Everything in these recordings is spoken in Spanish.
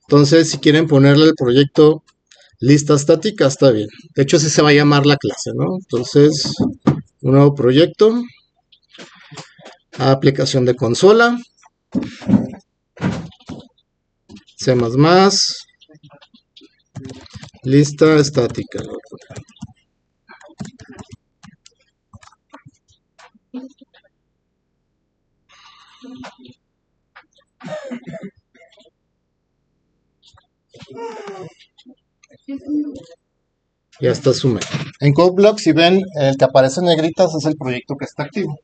Entonces, si quieren ponerle el proyecto lista estática, está bien. De hecho, así se va a llamar la clase, ¿no? Entonces, un nuevo proyecto, aplicación de consola, C++, lista estática. Ya está sumado. En CodeBlock, si ven, el que aparece en negritas es el proyecto que está activo.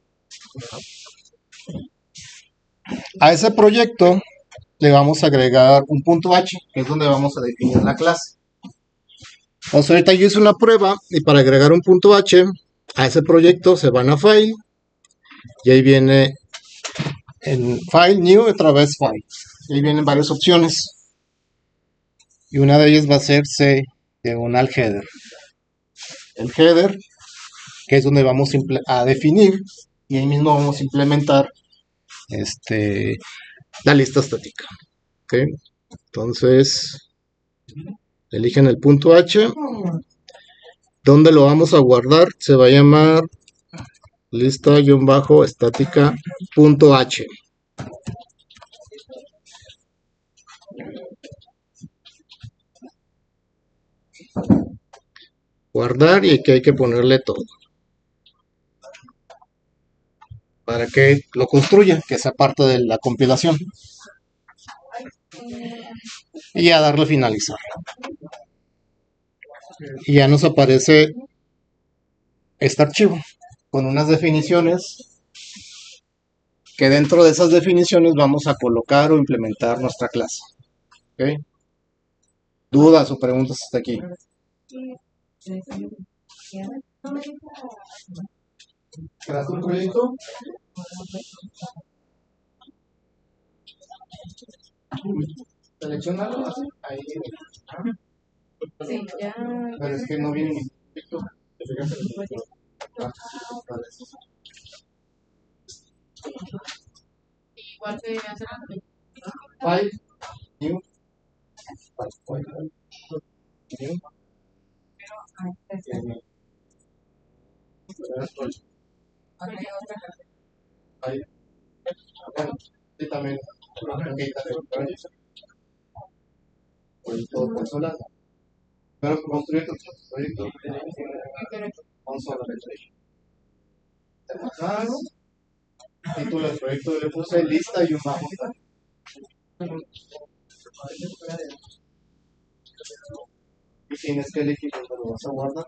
A ese proyecto le vamos a agregar un punto H, que es donde vamos a definir la clase. Entonces ahorita yo hice una prueba y para agregar un punto H a ese proyecto se van a File y ahí viene en File, New, otra vez File. Y ahí vienen varias opciones. Y una de ellas va a ser C, diagonal header. El header, que es donde vamos a definir y ahí mismo vamos a implementar la lista estática. ¿Okay? Entonces, eligen el punto H. ¿Dónde lo vamos a guardar? Se va a llamar lista-estática.h. Guardar, y aquí hay que ponerle todo. Para que lo construya, que sea parte de la compilación. Y ya darle a finalizar. Y ya nos aparece este archivo con unas definiciones que dentro de esas definiciones vamos a colocar o implementar nuestra clase. ¿Okay? ¿Dudas o preguntas hasta aquí? ¿Creaste un proyecto? Seleccionalo así. Ahí. Sí, ya. Pero es que no viene ningún proyecto. Igual se hace la File, New. New. Ahí. Bueno, sí, también. Proyecto consola. Pero construir tu proyecto. Consola. Te pasaron. Título del proyecto le puse lista y un bajo. Y tienes que elegir dónde lo vas a guardar.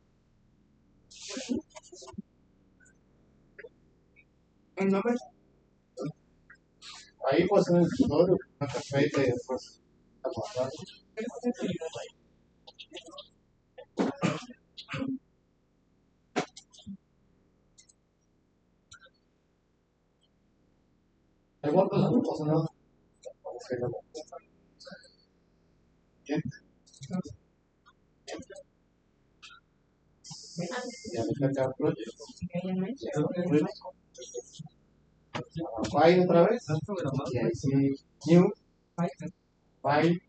¿El nombre? Ahí pues en el escritorio, una carpeta y después a guardar. Ahí guardas, no pasa nada. Bien. Ya deja acá el proyecto. File otra vez. Y ahí sí, new. File.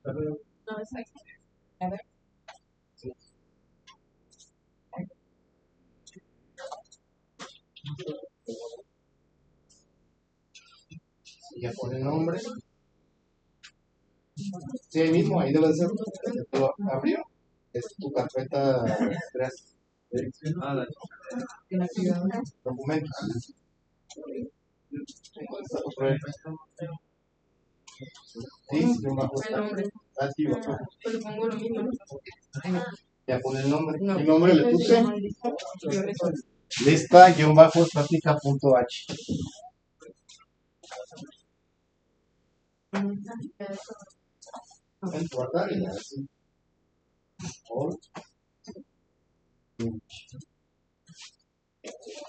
Y ya pone el nombre. Sí, ahí mismo, ahí debe ser. Lo abrió. Es tu carpeta 3. Documentos. Está tu proyecto. Sí, yo bajo está activo. Pero pongo lo mismo. Ya pone el nombre. El nombre le puse lista-estática.h. Guardar y así.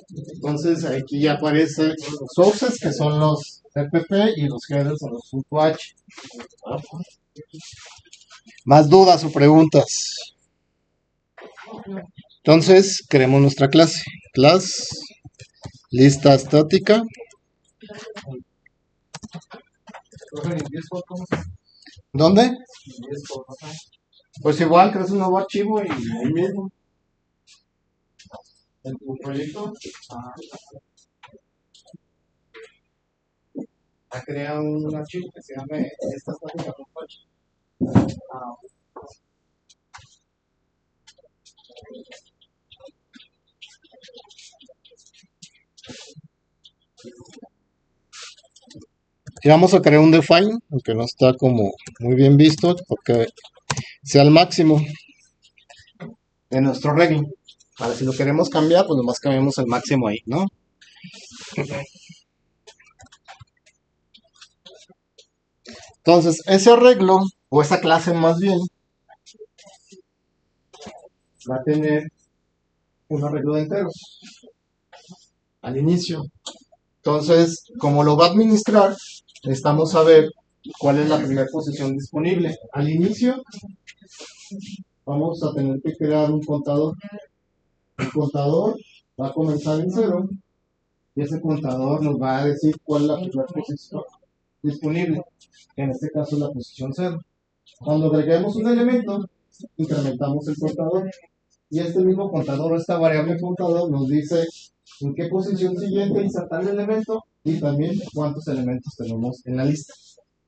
Entonces aquí ya aparecen los sources, que son los CPP, y los headers son los .h. ¿Más dudas o preguntas? Entonces creemos nuestra clase. Class lista estática. ¿Dónde? Pues igual creas un nuevo archivo y ahí mismo, en tu proyecto, crea un archivo que se llame esta estática.h. Y vamos a crear un define, aunque no está como muy bien visto, porque sea el máximo de nuestro reglo. Para si lo queremos cambiar, pues nomás cambiamos el máximo ahí, ¿no? Entonces, ese arreglo, o esa clase más bien, va a tener un arreglo de enteros al inicio. Entonces, como lo va a administrar, necesitamos saber cuál es la primera posición disponible. Al inicio, vamos a tener que crear un contador. El contador va a comenzar en 0 y ese contador nos va a decir cuál es la primera posición disponible. En este caso, la posición 0. Cuando agreguemos un elemento, incrementamos el contador. Y este mismo contador, esta variable contador, nos dice en qué posición siguiente insertar el elemento y también cuántos elementos tenemos en la lista.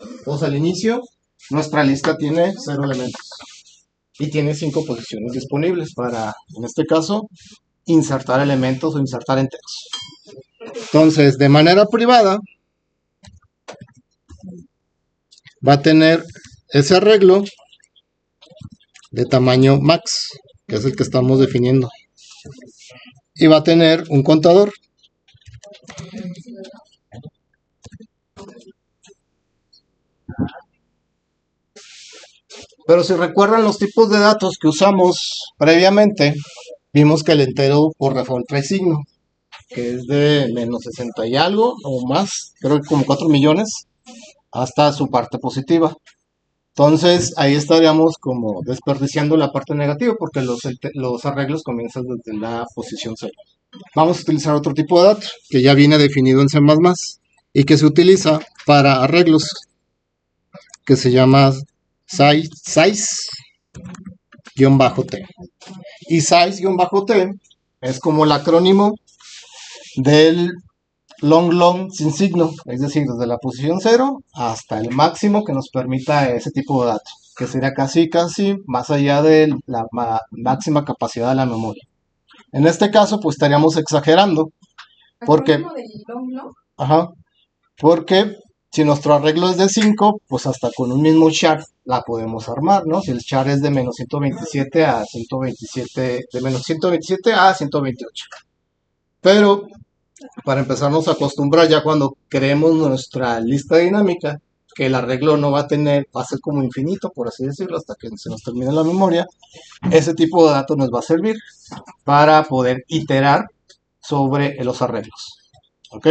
Entonces, al inicio, nuestra lista tiene 0 elementos y tiene 5 posiciones disponibles para, en este caso, insertar elementos o insertar enteros. Entonces, de manera privada, va a tener ese arreglo de tamaño max, que es el que estamos definiendo. Y va a tener un contador. Pero si recuerdan los tipos de datos que usamos previamente, vimos que el entero por default trae signo, que es de menos 60 y algo o más, creo que como 4 millones, hasta su parte positiva. Entonces ahí estaríamos como desperdiciando la parte negativa porque los arreglos comienzan desde la posición 0. Vamos a utilizar otro tipo de datos que ya viene definido en C++ y que se utiliza para arreglos, que se llama size-t. Y size-t es como el acrónimo del long sin signo, es decir, desde la posición 0 hasta el máximo que nos permita ese tipo de datos, que sería casi más allá de la máxima capacidad de la memoria. En este caso, pues estaríamos exagerando, porque, ajá, porque si nuestro arreglo es de 5, pues hasta con un mismo char la podemos armar, ¿no? Si el char es de menos 127 a 127, de menos 127 a 128. Pero para empezarnos a acostumbrar ya cuando creemos nuestra lista dinámica, que el arreglo no va a ser como infinito, por así decirlo, hasta que se nos termine la memoria, ese tipo de datos nos va a servir para poder iterar sobre los arreglos. ¿Ok?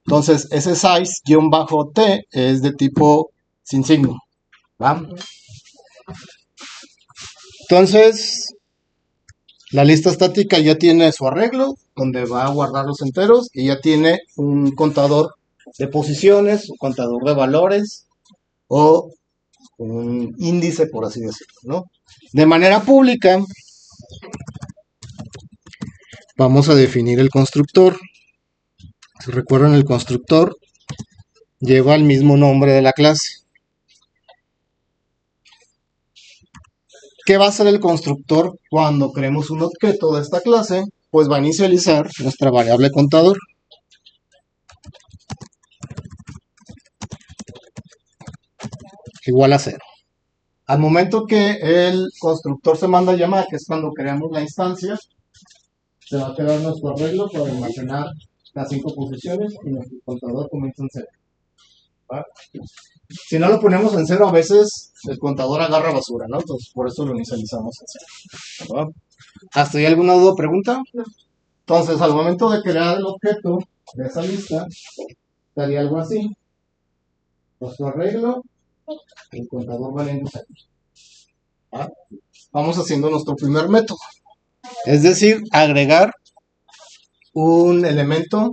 Entonces, ese size-t es de tipo sin signo. ¿Va? Entonces, la lista estática ya tiene su arreglo, donde va a guardar los enteros, y ya tiene un contador de posiciones, un contador de valores, o un índice, por así decirlo, ¿no? De manera pública, vamos a definir el constructor. Si recuerdan, el constructor lleva el mismo nombre de la clase. ¿Qué va a hacer el constructor cuando creemos un objeto de esta clase? Pues va a inicializar nuestra variable contador. Igual a 0. Al momento que el constructor se manda a llamar, que es cuando creamos la instancia, se va a crear nuestro arreglo para almacenar las 5 posiciones y nuestro contador comienza en 0. ¿Va? Si no lo ponemos en 0, a veces el contador agarra basura, ¿no? Entonces por eso lo inicializamos en 0. ¿Va? ¿Hasta ahí alguna duda o pregunta? Entonces, al momento de crear el objeto de esa lista, estaría algo así. Nuestro arreglo, el contador valiendo 0. ¿Va? Vamos haciendo nuestro primer método. Es decir, agregar un elemento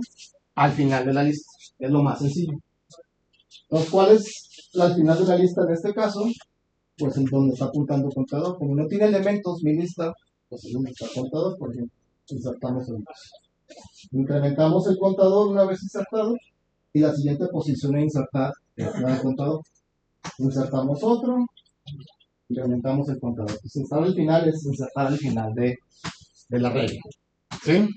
al final de la lista. Es lo más sencillo. Los cuales, al final de la lista en este caso, pues en donde está apuntando el contador. Como no tiene elementos mi lista, pues es donde está el contador, por ejemplo, insertamos el más. Incrementamos el contador una vez insertado y la siguiente posición es insertar el contador. Insertamos otro, incrementamos el contador. Pues insertar al final es insertar al final de la regla. ¿Sí?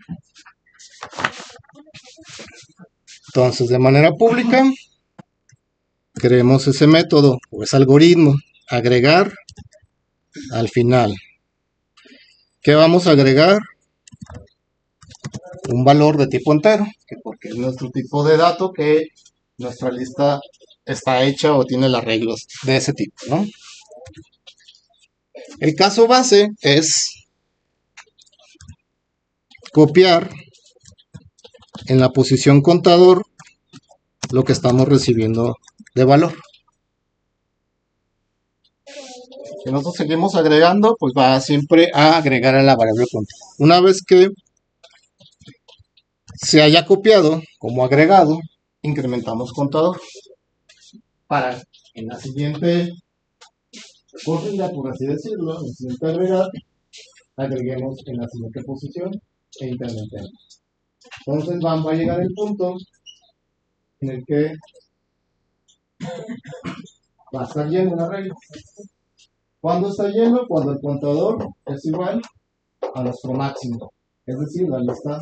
Entonces, de manera pública, creemos ese método o ese algoritmo, agregar al final. ¿Qué vamos a agregar? Un valor de tipo entero, porque es nuestro tipo de dato que nuestra lista está hecha o tiene las reglas de ese tipo, ¿no? El caso base es copiar en la posición contador lo que estamos recibiendo de valor. Si nosotros seguimos agregando, pues va siempre a agregar a la variable contador. Una vez que se haya copiado como agregado, incrementamos contador para en la siguiente corrida, por así decirlo, en el siguiente agregado, agreguemos en la siguiente posición e incrementemos. Entonces va a llegar el punto en el que va a estar lleno la regla. ¿Cuándo está lleno? Cuando el contador es igual a nuestro máximo. Es decir, la lista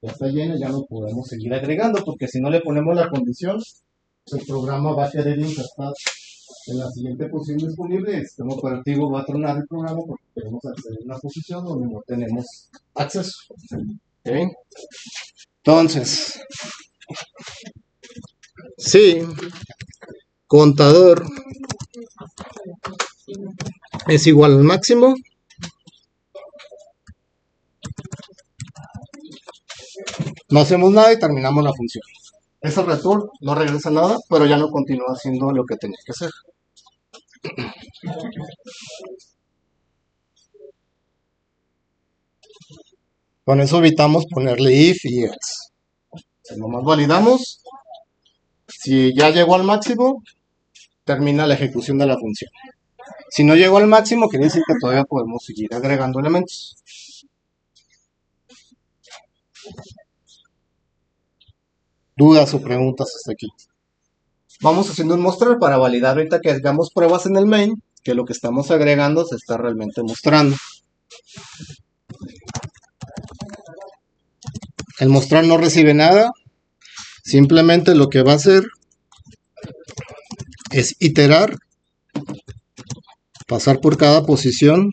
ya está llena, ya no podemos seguir agregando, porque si no le ponemos la condición, el programa va a querer insertar en la siguiente posición disponible y el sistema operativo va a tronar el programa porque queremos acceder a una posición donde no tenemos acceso. ¿Okay? Entonces, si contador es igual al máximo, no hacemos nada y terminamos la función. Ese return no regresa nada, pero ya no continúa haciendo lo que tenía que hacer. Con eso evitamos ponerle if y else. Si nomás validamos, si ya llegó al máximo, termina la ejecución de la función. Si no llegó al máximo, quiere decir que todavía podemos seguir agregando elementos. ¿Dudas o preguntas hasta aquí? Vamos haciendo un mostrar para validar ahorita que hagamos pruebas en el main, que lo que estamos agregando se está realmente mostrando. El mostrar no recibe nada, simplemente lo que va a hacer es iterar, pasar por cada posición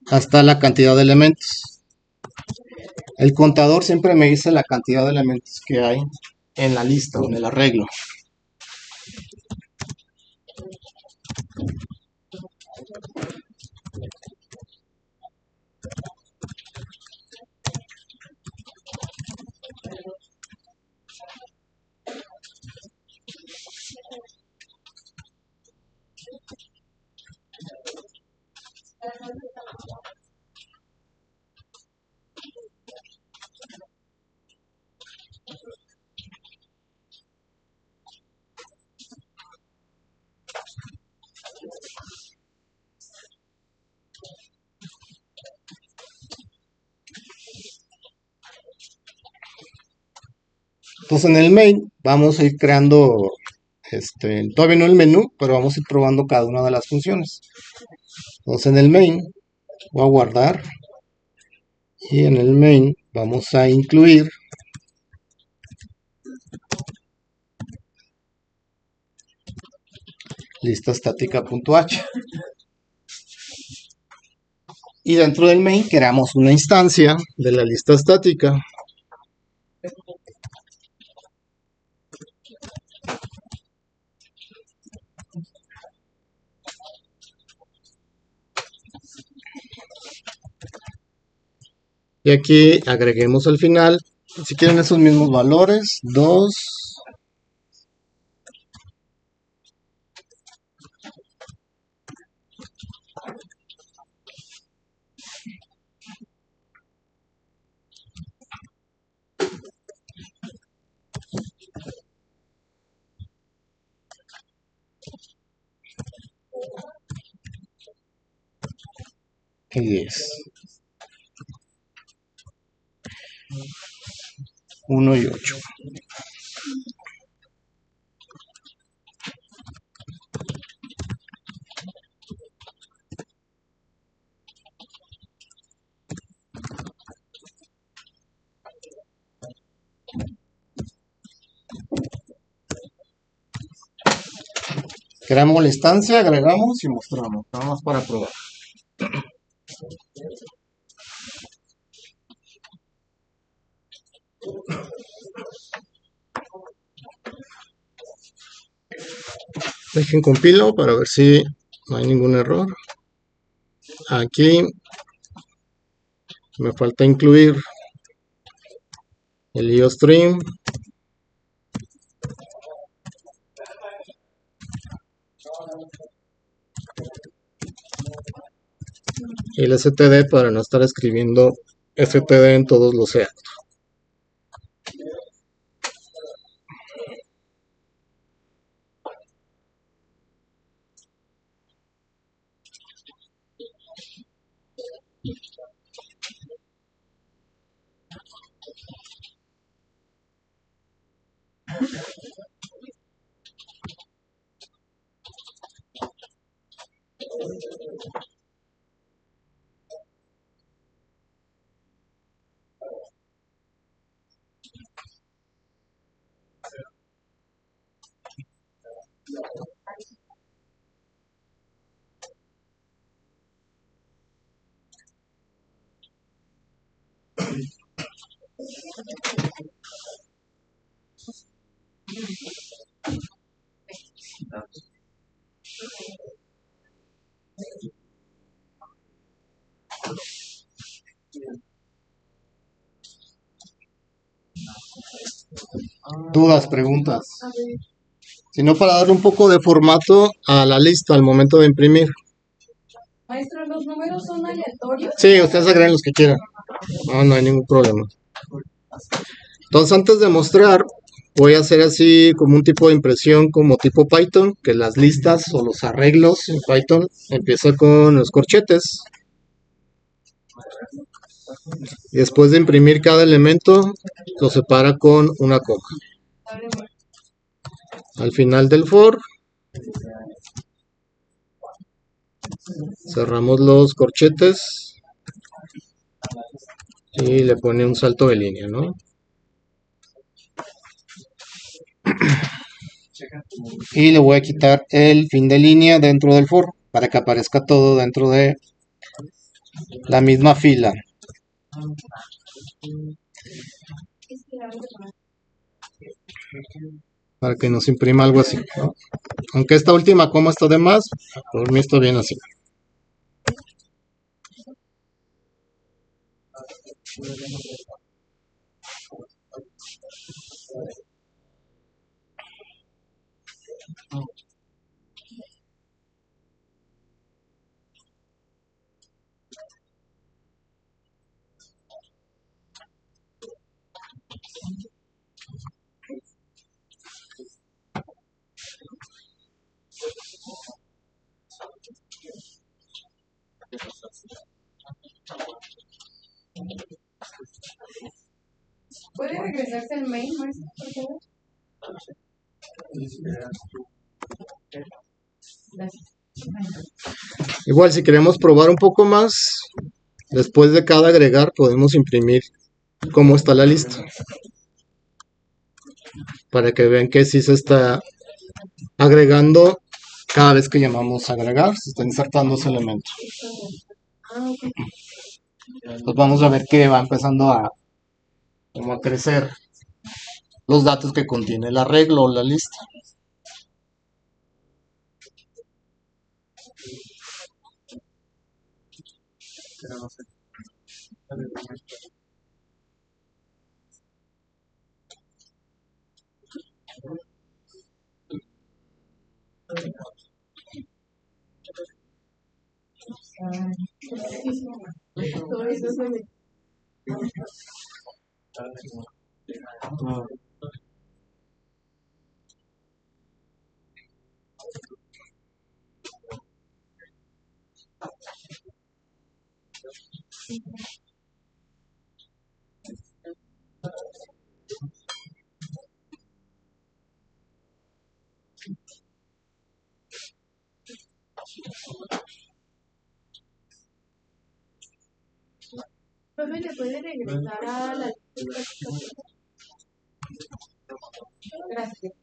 hasta la cantidad de elementos. El contador siempre me dice la cantidad de elementos que hay en la lista o en el arreglo. Entonces en el main vamos a ir creando, todavía no el menú, pero vamos a ir probando cada una de las funciones. Entonces en el main voy a guardar y en el main vamos a incluir lista estática.h. Y dentro del main creamos una instancia de la lista estática. Y aquí agreguemos al final, si quieren esos mismos valores, 2, y 10. 1 y 8. Creamos la instancia, agregamos y mostramos, nada más para probar. Dejen compilo para ver si no hay ningún error. Aquí me falta incluir el IOStream, y el std para no estar escribiendo std en todos los EAC. Dudas, preguntas. Sino para darle un poco de formato a la lista al momento de imprimir. Maestro, ¿los números son aleatorios? Sí, ustedes agreguen los que quieran. No hay ningún problema. Entonces, antes de mostrar, voy a hacer así como un tipo de impresión como tipo Python, que las listas o los arreglos en Python empieza con los corchetes. Y después de imprimir cada elemento, lo separa con una coma. Al final del for, cerramos los corchetes y le pone un salto de línea, ¿no? Y le voy a quitar el fin de línea dentro del for para que aparezca todo dentro de la misma fila. Para que nos imprima algo así, ¿no? Aunque esta última coma está de más, por mí está bien así. ¿Puede regresarse al main, maestro, por favor? Gracias. Igual, si queremos probar un poco más, después de cada agregar podemos imprimir cómo está la lista. Para que vean que sí se está agregando cada vez que llamamos a agregar, se está insertando ese elemento. Pues vamos a ver que va empezando como a crecer los datos que contiene el arreglo o la lista. Todo eso es Profe, ¿le puede regresar a la Gracias.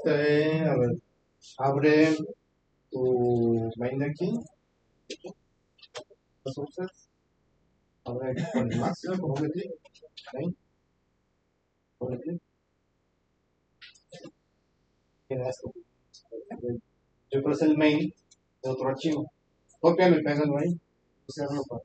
A ver, abre tu main de aquí. Entonces, abre aquí con el más, ponle clic. Ahí. Ponle clic. Queda esto. Yo creo que es el main de otro archivo. Cópialo y pégalo ahí. Ciérralo para.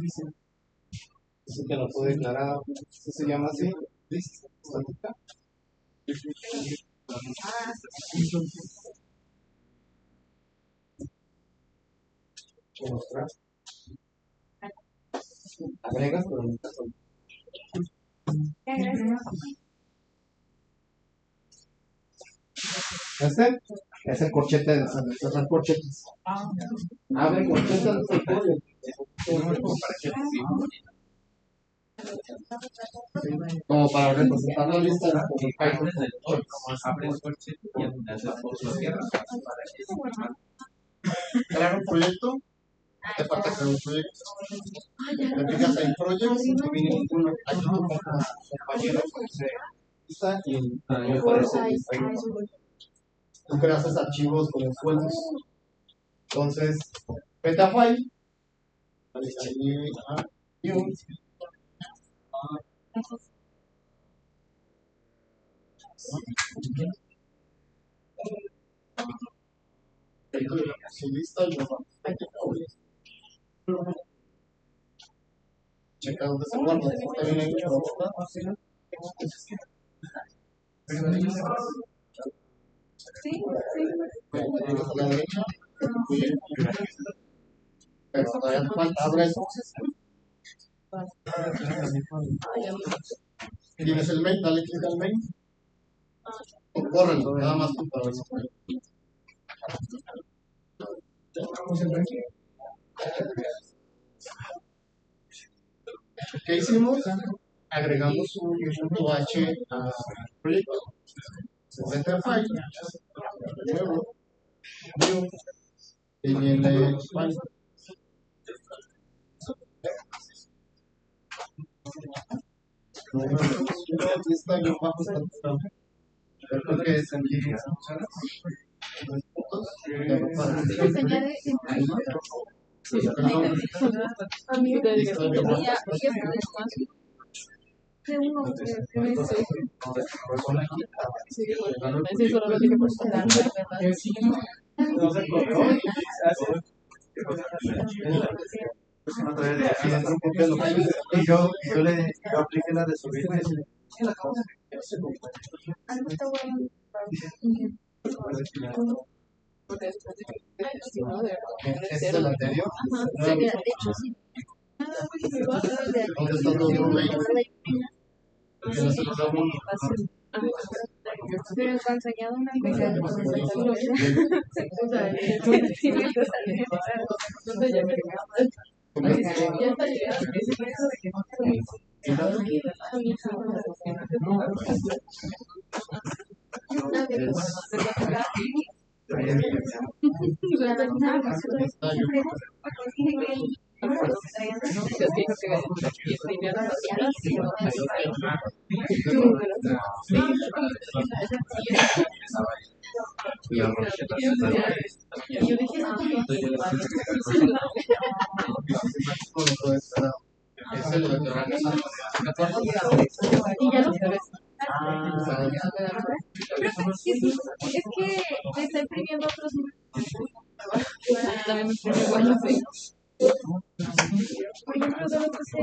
Dice. Dice que no puede declarar. ¿Qué se llama así? Estática. Mostrar. Agregas, pero no está solo. Este es el corchete de esas corchetes. Abre corchetes como para representar la lista de la crear un proyecto. Te falta crear un proyecto. Te fijas en Projects y viene uno. Aquí tu compañero lista y me parece tú creas archivos con esfuerzos. Entonces, vete a File. Si lista, checa dónde se guarda. Está bien hecho. Sí, A la derecha. Pero todavía te falta. Abre eso. Tienes el main, dale clic al main. O córrelo, nada más tú para ver si puede. ¿Qué hicimos? Agregamos un punto H al proyecto. Se mete a File, nuevo, New, y viene File. Lista yo bajo esta. Creo que es en línea. Y yo apliqué la de subir. ¿Este es el anterior? ¿Dónde está tu otro mail? Se nos ha enseñado una cosa. Es que me está imprimiendo otros también me imprime igual, no sé. Por ejemplo, solo puse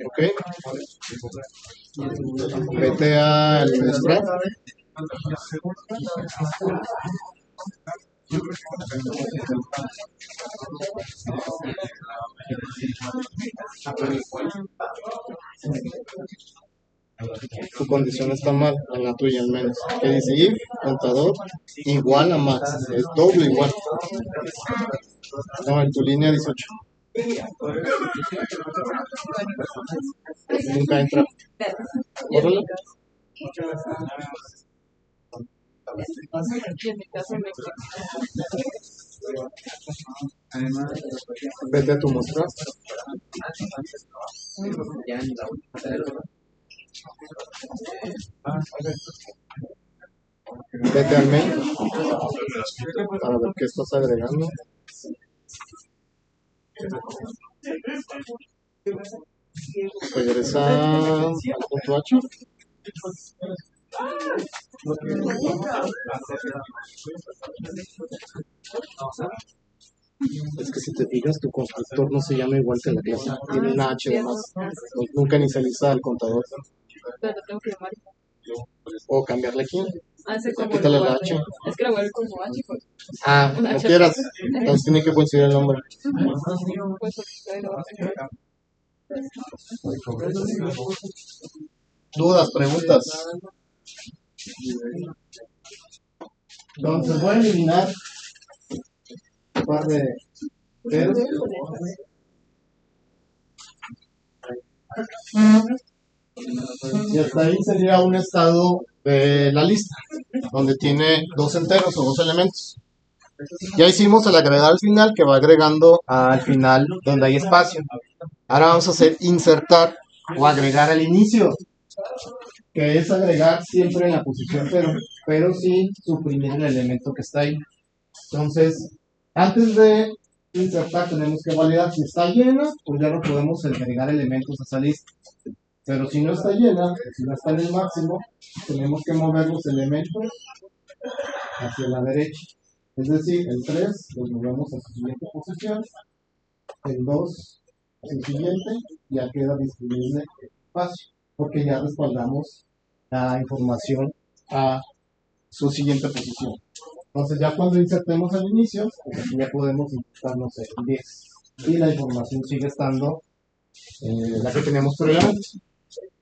Ok. Vete al Scrap. Tu condición está mal, en la tuya al menos. ¿Qué dice if? Contador igual a max. Es doble igual. No, en tu línea 18. Nunca entra. Órale. Vete a tu muestra. Vete al main para ver qué estás agregando. Regresa al punto H. Es que si te fijas, tu constructor no se llama igual que la clase. Tiene una H de más. Nunca inicializa el contador. Pero tengo que llamar. O cambiarle aquí. Como quítale la H. Es que la vuelvo como H. Pues. No quieras. Entonces tiene que coincidir el nombre. Dudas, preguntas. Entonces voy a eliminar un par de ceros. Y hasta ahí sería un estado de la lista, donde tiene dos enteros o dos elementos. Ya hicimos el agregar al final, que va agregando al final donde hay espacio. Ahora vamos a hacer insertar o agregar al inicio, que es agregar siempre en la posición 0, pero sin suprimir el elemento que está ahí. Entonces, antes de insertar tenemos que validar si está llena, pues ya no podemos agregar elementos a esa lista. Pero si no está llena, si no está en el máximo, tenemos que mover los elementos hacia la derecha. Es decir, el 3 los movemos a su siguiente posición, el 2 a su siguiente, ya queda disponible el espacio, porque ya respaldamos la información a su siguiente posición. Entonces ya cuando insertemos al inicio, pues aquí ya podemos insertarnos el 10. Y la información sigue estando la que tenemos previamente.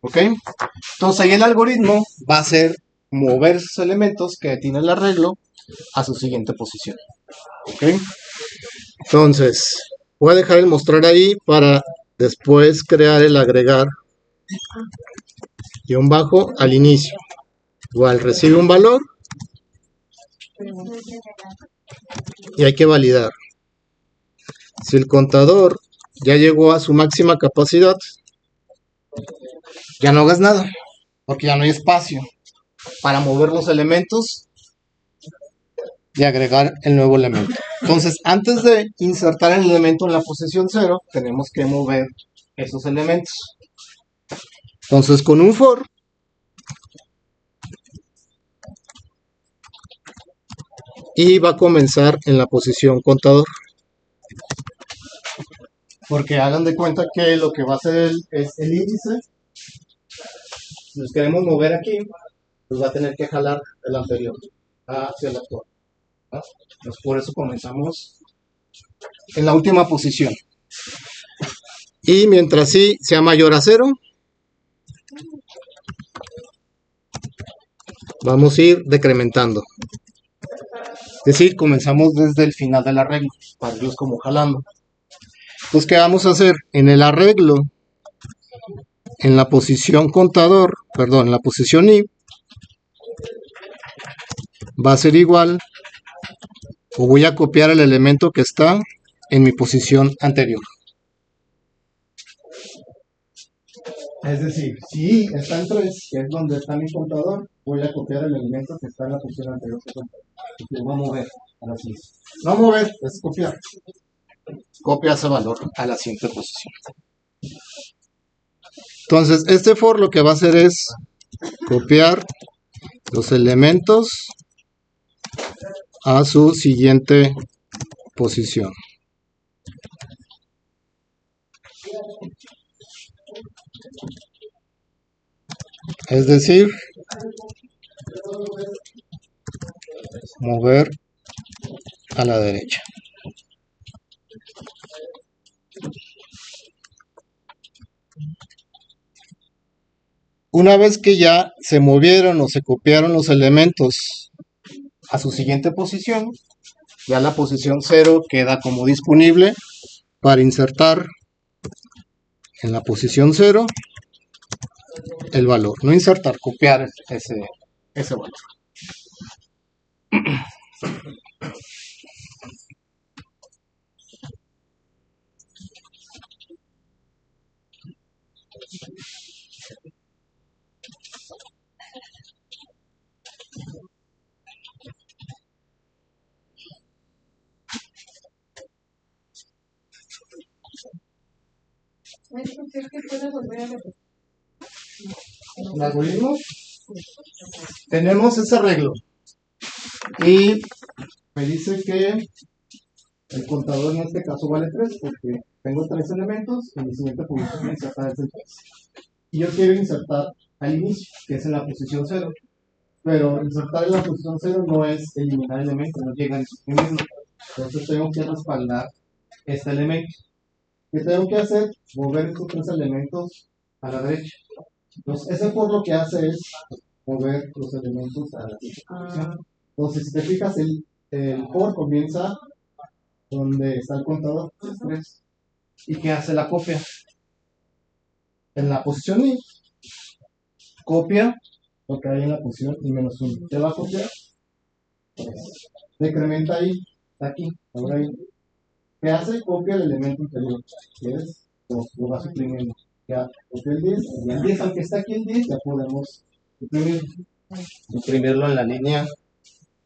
¿Ok? Entonces ahí el algoritmo va a ser mover esos elementos que tiene el arreglo a su siguiente posición. ¿Ok? Entonces, voy a dejar el mostrar ahí para después crear el agregar guión bajo al inicio. Igual recibe un valor y hay que validar. Si el contador ya llegó a su máxima capacidad, ya no hagas nada, porque ya no hay espacio para mover los elementos y agregar el nuevo elemento. Entonces, antes de insertar el elemento en la posición 0, tenemos que mover esos elementos. Entonces, con un for, y va a comenzar en la posición contador. Porque hagan de cuenta que lo que va a hacer es el índice. Si nos queremos mover aquí, pues va a tener que jalar el anterior hacia el actual. Pues por eso comenzamos en la última posición. Y mientras sí sea mayor a 0, vamos a ir decrementando. Es decir, comenzamos desde el final del arreglo, para irlos como jalando. Entonces, ¿qué vamos a hacer? En el arreglo, en la posición contador, perdón, en la posición I, va a ser igual, o voy a copiar el elemento que está en mi posición anterior. Es decir, si I está en 3, que es donde está mi contador, voy a copiar el elemento que está en la posición anterior. Y lo voy a mover a la siguiente. No mover, es copiar. Copia ese valor a la siguiente posición. Entonces, este for lo que va a hacer es copiar los elementos a su siguiente posición. Es decir, mover a la derecha. Una vez que ya se movieron o se copiaron los elementos a su siguiente posición, ya la posición 0 queda como disponible para insertar en la posición 0 el valor. No insertar, copiar ese valor. Maestro, ¿cree que puede volver a repetir? ¿El algoritmo? Tenemos ese arreglo. Y me dice que el contador en este caso vale 3 porque tengo 3 elementos y mi siguiente posición insertar es el 3. Y yo quiero insertar al inicio, que es en la posición 0. Pero insertar en la posición 0 no es eliminar elementos, no llega a suprimirlo. Entonces tengo que respaldar este elemento. ¿Qué tengo que hacer? Mover estos 3 elementos a la derecha. Entonces, ese por lo que hace es mover los elementos a la derecha. Entonces, si te fijas, el for comienza donde está el contador, 3. ¿Y qué hace la copia? En la posición i, copia lo que hay en la posición i menos 1. ¿Qué va a copiar? Decrementa ahí, está aquí, ahora ahí. ¿Qué hace? Copia el elemento anterior. ¿Quieres? Lo va suprimiendo. Ya copia el 10, y el 10, aunque está aquí el 10, ya podemos suprimirlo en la línea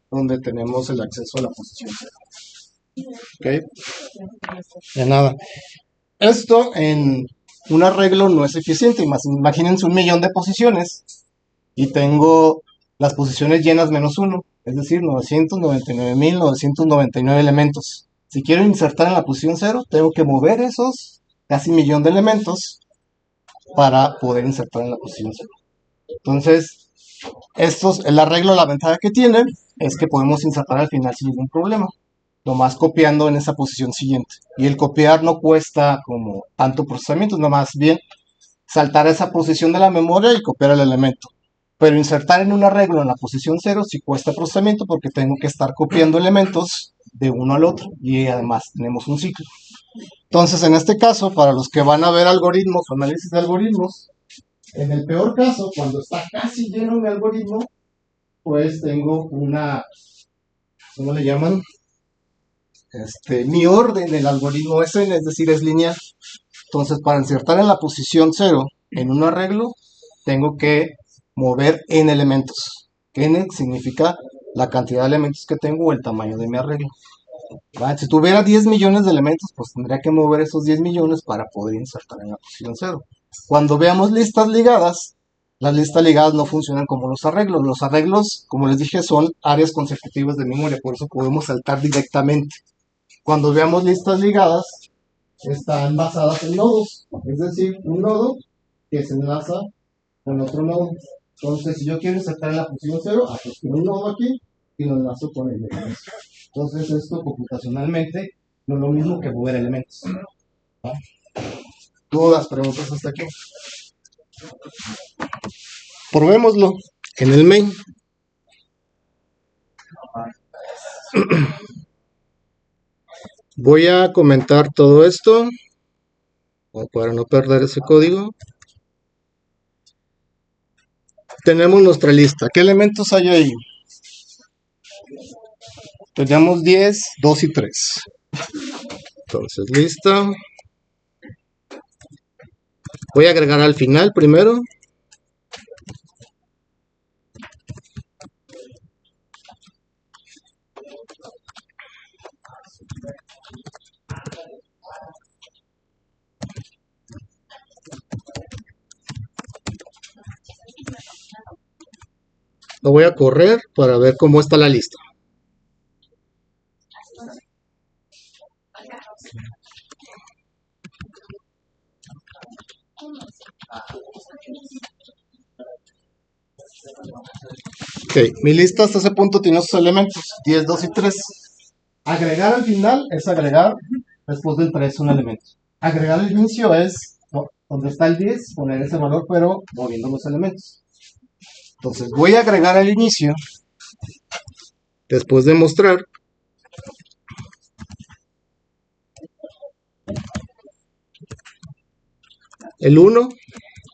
donde tenemos el acceso a la posición 0. ¿Ok? De nada. Esto en un arreglo no es eficiente. Imagínense 1.000.000 de posiciones y tengo las posiciones llenas menos 1, es decir, 999.999 elementos. Si quiero insertar en la posición 0, tengo que mover esos casi 1.000.000 de elementos para poder insertar en la posición 0. Entonces, el arreglo, la ventaja que tiene es que podemos insertar al final sin ningún problema, nomás copiando en esa posición siguiente. Y el copiar no cuesta como tanto procesamiento, nomás bien saltar a esa posición de la memoria y copiar el elemento. Pero insertar en un arreglo en la posición 0 sí cuesta procesamiento porque tengo que estar copiando elementos de uno al otro y además tenemos un ciclo. Entonces, en este caso, para los que van a ver algoritmos o análisis de algoritmos, en el peor caso, cuando está casi lleno mi algoritmo, pues tengo una, ¿cómo le llaman? Mi orden del algoritmo es decir, es lineal. Entonces, para insertar en la posición 0 en un arreglo, tengo que mover n elementos. N significa la cantidad de elementos que tengo o el tamaño de mi arreglo. ¿Vale? Si tuviera 10 millones de elementos, pues tendría que mover esos 10 millones para poder insertar en la posición 0. Cuando veamos listas ligadas, las listas ligadas no funcionan como los arreglos. Los arreglos, como les dije, son áreas consecutivas de memoria, por eso podemos saltar directamente. Cuando veamos listas ligadas, están basadas en nodos, es decir, un nodo que se enlaza con otro nodo. Entonces, si yo quiero insertar en la posición 0, pues tengo un nodo aquí y lo enlazo con el elemento. Entonces, esto computacionalmente no es lo mismo que mover elementos. ¿No? ¿Dudas, preguntas hasta aquí? Probémoslo en el main. Voy a comentar todo esto para no perder ese código. Tenemos nuestra lista. ¿Qué elementos hay ahí? Tenemos 10, 2 y 3. Entonces, lista. Voy a agregar al final primero. Lo voy a correr para ver cómo está la lista. Ok, mi lista hasta ese punto tiene sus elementos, 10, 2 y 3. Agregar al final es agregar después del 3 un elemento. Agregar al inicio es donde está el 10, poner ese valor, pero moviendo los elementos. Entonces voy a agregar al inicio, después de mostrar, el 1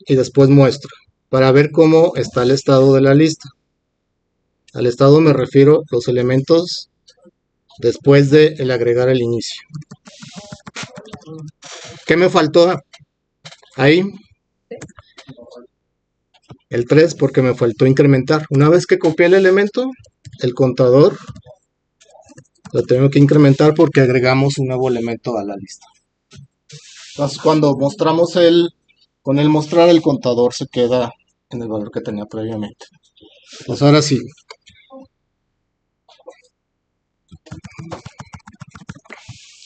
y después muestro, para ver cómo está el estado de la lista. Al estado me refiero a los elementos después de el agregar al inicio. ¿Qué me faltó ahí? El 3 porque me faltó incrementar. Una vez que copié el elemento, el contador lo tengo que incrementar porque agregamos un nuevo elemento a la lista. Entonces cuando mostramos con el mostrar el contador se queda en el valor que tenía previamente. Pues ahora sí.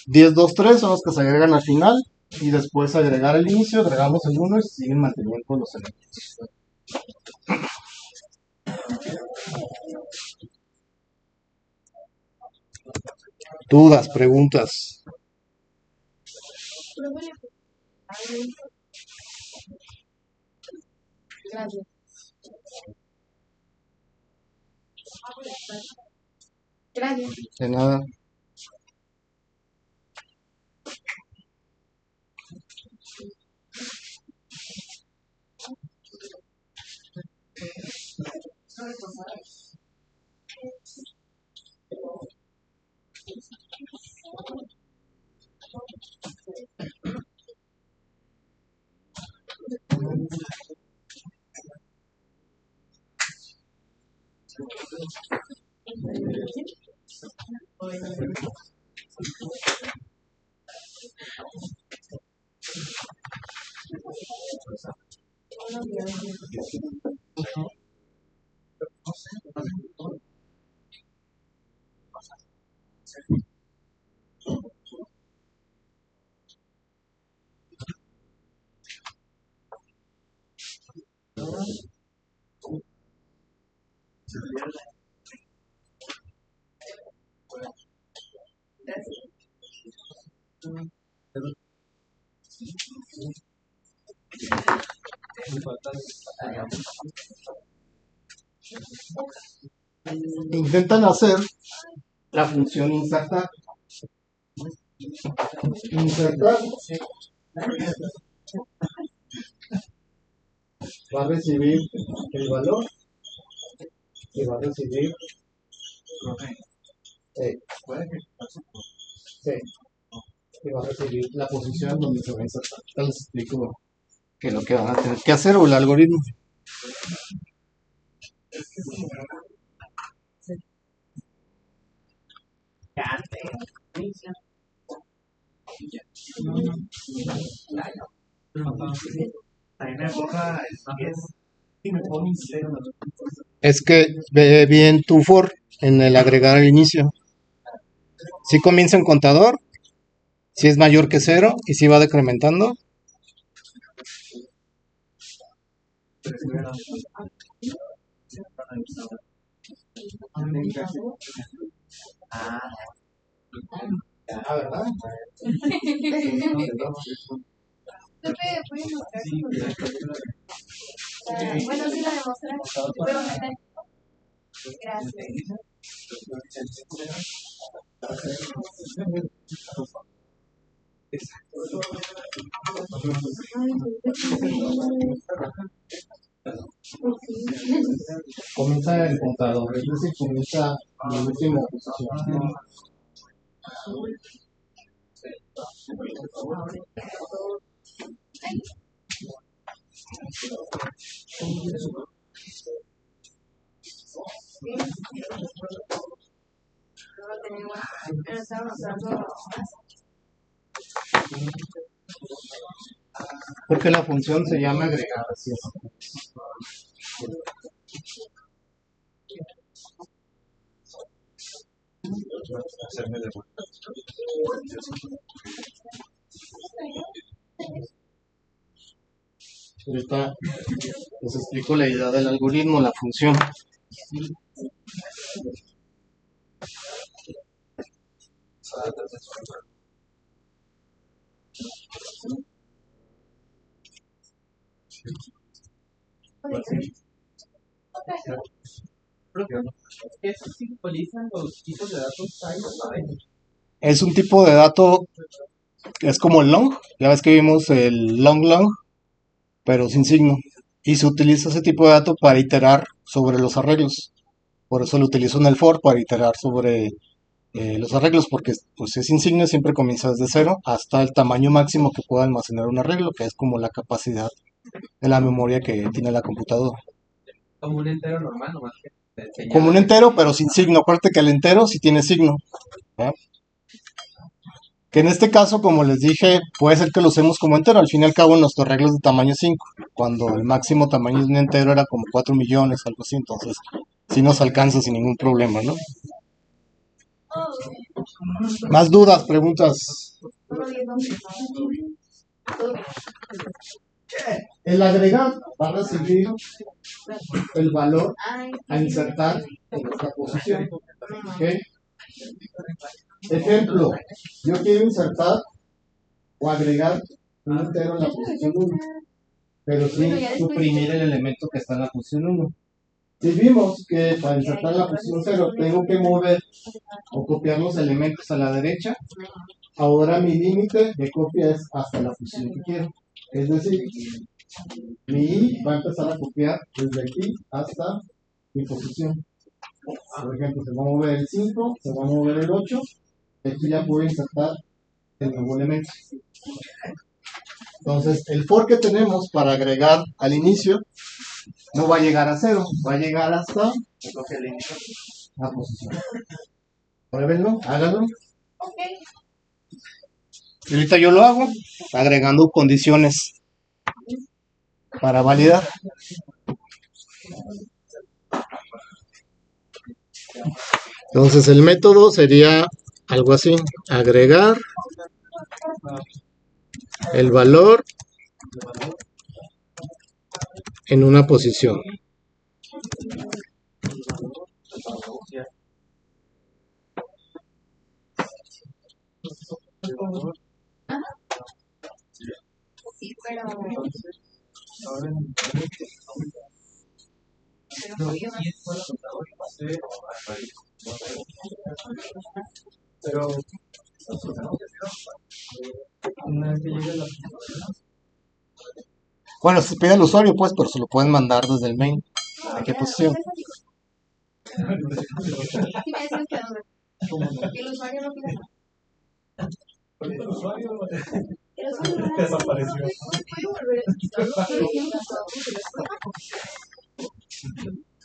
$10, 2, 3 son los que se agregan al final y después agregar el inicio, agregamos el 1 y se siguen manteniendo los elementos. Dudas, preguntas. Gracias. Gracias. De nada. Intentan hacer la función insertar. Insertar va a recibir el valor y va a recibir y va a recibir la posición donde se va a insertar. Ya les explico qué es lo que van a tener que hacer o el algoritmo. Es que ve bien tu for en el agregar al inicio. Si comienza en contador, si es mayor que 0 y si va decrementando. ¿Verdad? Bueno, sí la demostré. ¿Puedo meter? Gracias. Comienza el contador, es decir, comienza en la última posición. Pero estamos usando. Porque la función se llama agregar, así es. Ahorita les explico la idea del algoritmo, la función. ¿Qué simbolizan los tipos de datos hay? Es un tipo de dato, es como el long, ya ves que vimos el long, pero sin signo. Y se utiliza ese tipo de dato para iterar sobre los arreglos. Por eso lo utilizo en el for, para iterar sobre los arreglos, porque pues, si es sin signo siempre comienza desde cero hasta el tamaño máximo que pueda almacenar un arreglo, que es como la capacidad de la memoria que tiene la computadora. Como un entero normal, nomás que te enseña. Como un entero, pero sin signo. Acuérdate que el entero sí tiene signo. ¿Eh? Que en este caso, como les dije, puede ser que lo usemos como entero. Al fin y al cabo, nuestro arreglo es de tamaño 5, cuando el máximo tamaño de un entero era como 4 millones, algo así. Entonces, sí nos alcanza sin ningún problema, ¿no? Más dudas, preguntas. El agregar va a recibir el valor a insertar en esta posición. ¿Ok? Ejemplo, yo quiero insertar o agregar un entero en la posición 1, pero sin suprimir el elemento que está en la posición 1. Si vimos que para insertar en la posición 0 tengo que mover o copiar los elementos a la derecha, ahora mi límite de copia es hasta la posición que quiero. Es decir, mi i va a empezar a copiar desde aquí hasta mi posición. Por ejemplo, se va a mover el 5, se va a mover el 8, y aquí ya puedo insertar el nuevo elemento. Entonces, el for que tenemos para agregar al inicio no va a llegar a 0, va a llegar hasta la posición. Pruébenlo, háganlo. Y ahorita yo lo hago agregando condiciones para validar. Entonces el método sería algo así: agregar el valor en una posición. Sí, pero Pero una vez que llegue la Bueno, se pide al usuario, pues, pero se lo pueden mandar desde el main. ¿A qué posición? sí me decías que el usuario no pide nada. el usuario El usuario no desapareció. puede volver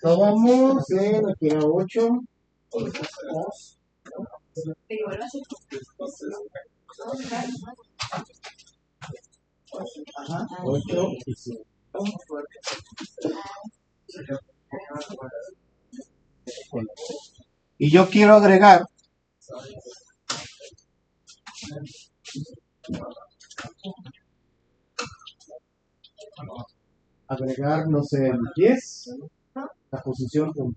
Vamos en aquí era 8. Ajá, 8 y 5. Y yo quiero agregar no sé, el 10, la posición 1,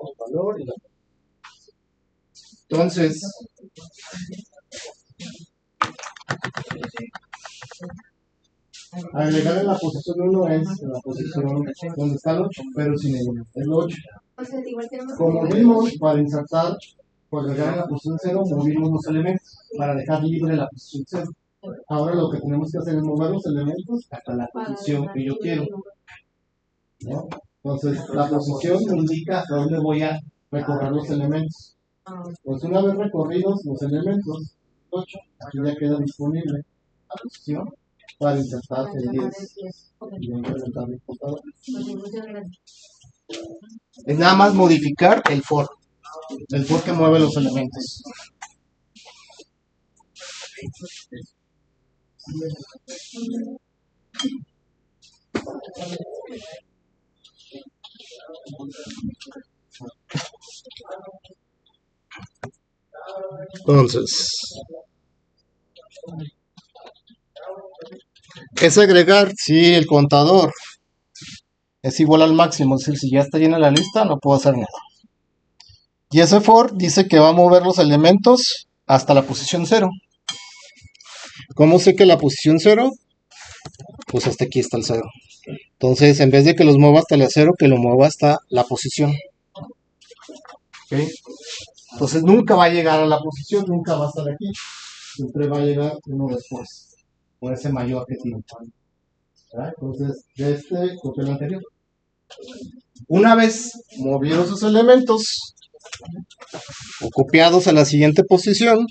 el valor y la... Entonces, agregar en la posición 1 es en la posición donde está el 8, pero sin el 1, el 8. Como vimos, para insertar o agregar en la posición 0, movimos los elementos para dejar libre la posición 0. Ahora lo que tenemos que hacer es mover los elementos hasta la posición que yo quiero, ¿no? Entonces, la posición me indica hasta dónde voy a recorrer los elementos. Pues una vez recorridos los elementos, 8, aquí ya queda disponible la posición para insertar el 10 y implementar el computador. Es nada más modificar el for que mueve los elementos. Entonces, es agregar si el contador es igual al máximo, es decir, si ya está llena la lista, no puedo hacer nada. Y ese for dice que va a mover los elementos hasta la posición 0. ¿Cómo sé que la posición 0? Pues hasta aquí está el 0. Entonces, en vez de que los mueva hasta la 0, que lo mueva hasta la posición. ¿Okay? Entonces, nunca va a llegar a la posición, nunca va a estar aquí. Siempre va a llegar uno después, por ese mayor que tiene. ¿Verdad? Entonces, de este copio el anterior. Una vez movidos esos elementos o copiados a la siguiente posición,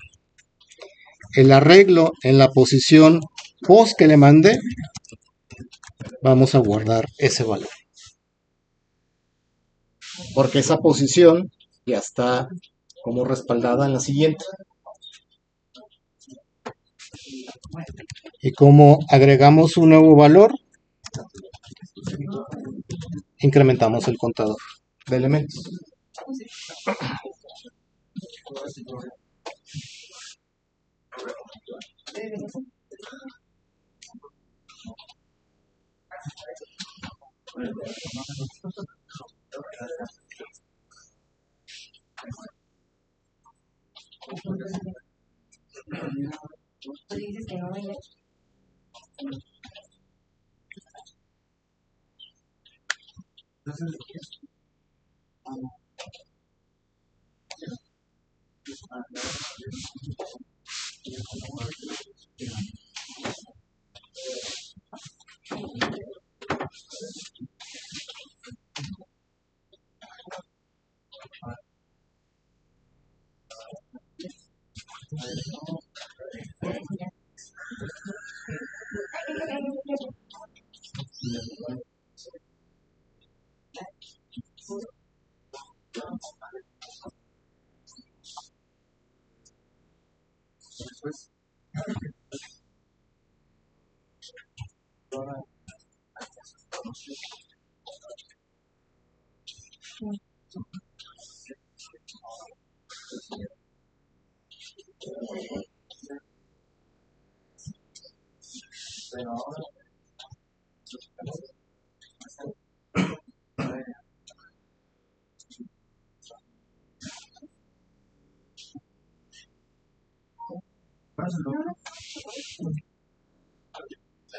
el arreglo en la posición post que le mandé, vamos a guardar ese valor. Porque esa posición ya está como respaldada en la siguiente. Y como agregamos un nuevo valor, incrementamos el contador de elementos. Tú dices que no baila.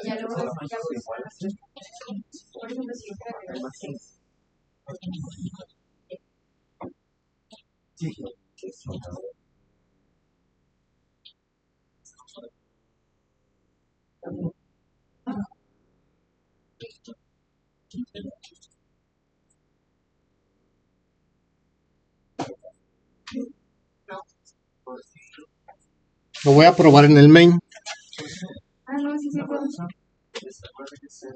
Ya luego ya por ejemplo, si yo quiero agregar Lo voy a probar en el main. no, sí, sí,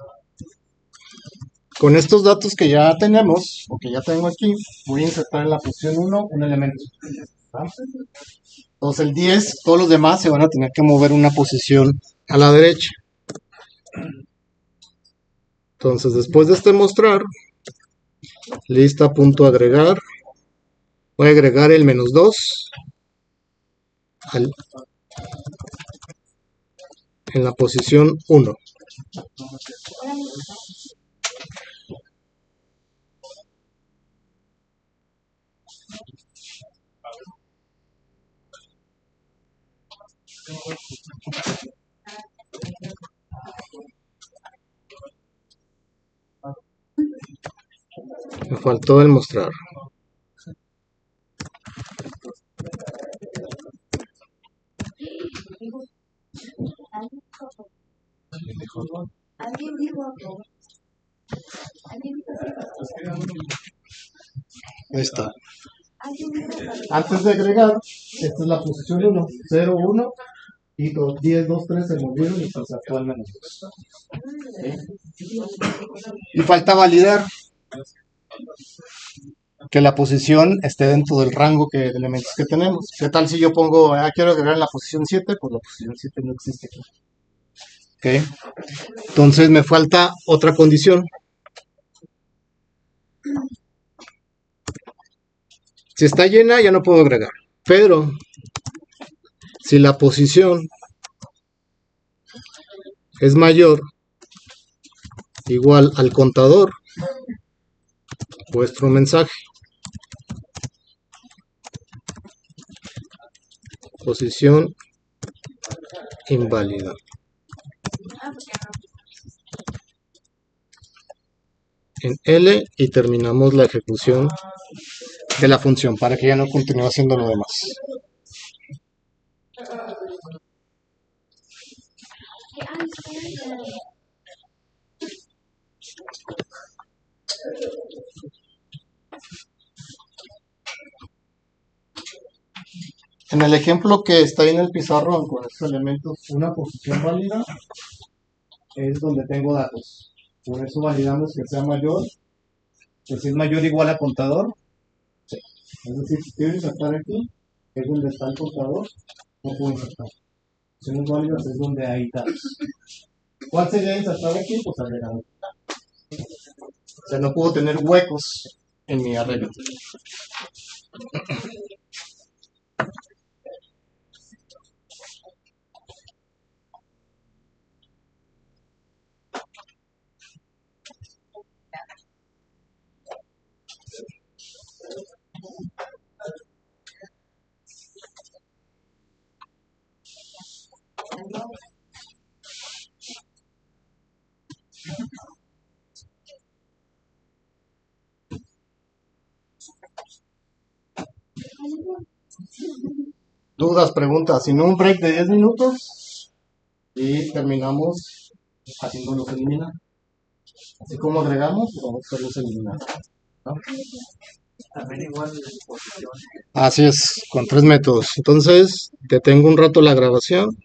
Con estos datos que ya tenemos, o que ya tengo aquí, voy a insertar en la posición 1 un elemento. ¿Va? Entonces el 10, todos los demás se van a tener que mover una posición a la derecha. Entonces después de este mostrar, lista punto agregar, voy a agregar el -2 en la posición 1. Me faltó el mostrar. alguien dijo Ahí está. alguien dijo Antes de agregar, esta es la posición 1, 0, 1, y los 10, 2, 3 se movieron y se sacó el -2. ¿Sí? Y falta validar que la posición esté dentro del rango de elementos que tenemos. ¿Qué tal si yo pongo, quiero agregar en la posición 7? Pues la posición 7 no existe aquí. ¿Okay? Entonces me falta otra condición. Si está llena ya no puedo agregar, pero si la posición es mayor igual al contador, vuestro mensaje. Posición inválida. En L y terminamos la ejecución de la función para que ya no continúe haciendo lo demás. En el ejemplo que está ahí en el pizarrón con estos elementos, una posición válida es donde tengo datos. Por eso validamos que sea mayor, pues si es mayor o igual a contador. Sí. Es decir, si quiero insertar aquí, es donde está el contador, no puedo insertar. Si no es válido, es donde hay datos. ¿Cuál sería insertar aquí? Pues agregado. O sea, no puedo tener huecos en mi arreglo. Dudas, preguntas, sin un break de 10 minutos y terminamos haciendo los eliminar. Así como agregamos, vamos a hacerlos eliminar. ¿No? También igual de posición. Así es, con 3 métodos. Entonces, detengo un rato la grabación